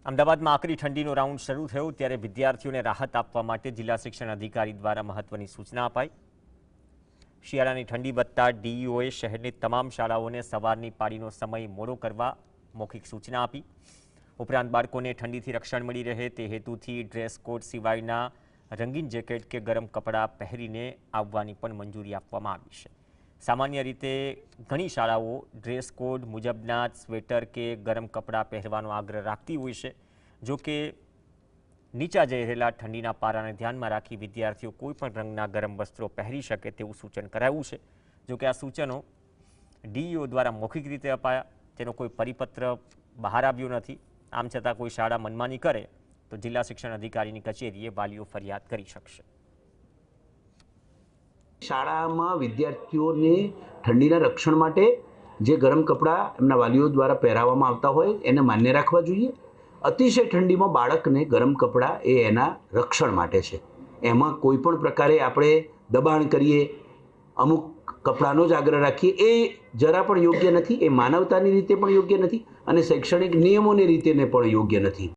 અમદાવાદમાં આકરી ઠંડીનો રાઉન્ડ શરૂ થયો ત્યારે વિદ્યાર્થીઓને રાહત આપવા માટે જિલ્લા શિક્ષણ અધિકારી દ્વારા મહત્વની સૂચના અપાઈ। શિયાળાની ઠંડી વધતા ડીઈઓએ શહેરની તમામ શાળાઓને સવારની પાળીનો સમય મોડો કરવા મૌખિક સૂચના આપી। ઉપરાંત બાળકોને ઠંડીથી રક્ષણ મળી રહે તે હેતુથી ડ્રેસ કોડ સિવાયના રંગીન જેકેટ કે ગરમ કપડાં પહેરીને આવવાની પણ મંજૂરી આપવામાં આવી છે। સામાન્ય રીતે ઘણી શાળાઓ ડ્રેસ કોડ મુજબના સ્વેટર કે ગરમ કપડાં પહેરવાનો આગ્રહ રાખતી હોય છે। જો કે નીચા જઈ રહેલા ઠંડીના પારાને ધ્યાનમાં રાખી વિદ્યાર્થીઓ કોઈપણ રંગના ગરમ વસ્ત્રો પહેરી શકે તેવું સૂચન કરાયું છે। જો કે આ સૂચનો ડીઈઓ દ્વારા મૌખિક રીતે અપાયા, તેનો કોઈ પરિપત્ર બહાર આવ્યો નથી। આમ છતાં કોઈ શાળા મનમાની કરે તો જિલ્લા શિક્ષણ અધિકારીની કચેરીએ વાલીઓ ફરિયાદ કરી શકશે। શાળામાં વિદ્યાર્થીઓને ઠંડીના રક્ષણ માટે જે ગરમ કપડાં એમના વાલીઓ દ્વારા પહેરાવવામાં આવતા હોય એને માન્ય રાખવા જોઈએ। અતિશય ઠંડીમાં બાળકને ગરમ કપડાં એ એના રક્ષણ માટે છે, એમાં કોઈ પણ પ્રકારે આપણે દબાણ કરીએ, અમુક કપડાંનો જ આગ્રહ રાખીએ એ જરા પણ યોગ્ય નથી। એ માનવતાની રીતે પણ યોગ્ય નથી અને શૈક્ષણિક નિયમોની રીતે પણ યોગ્ય નથી।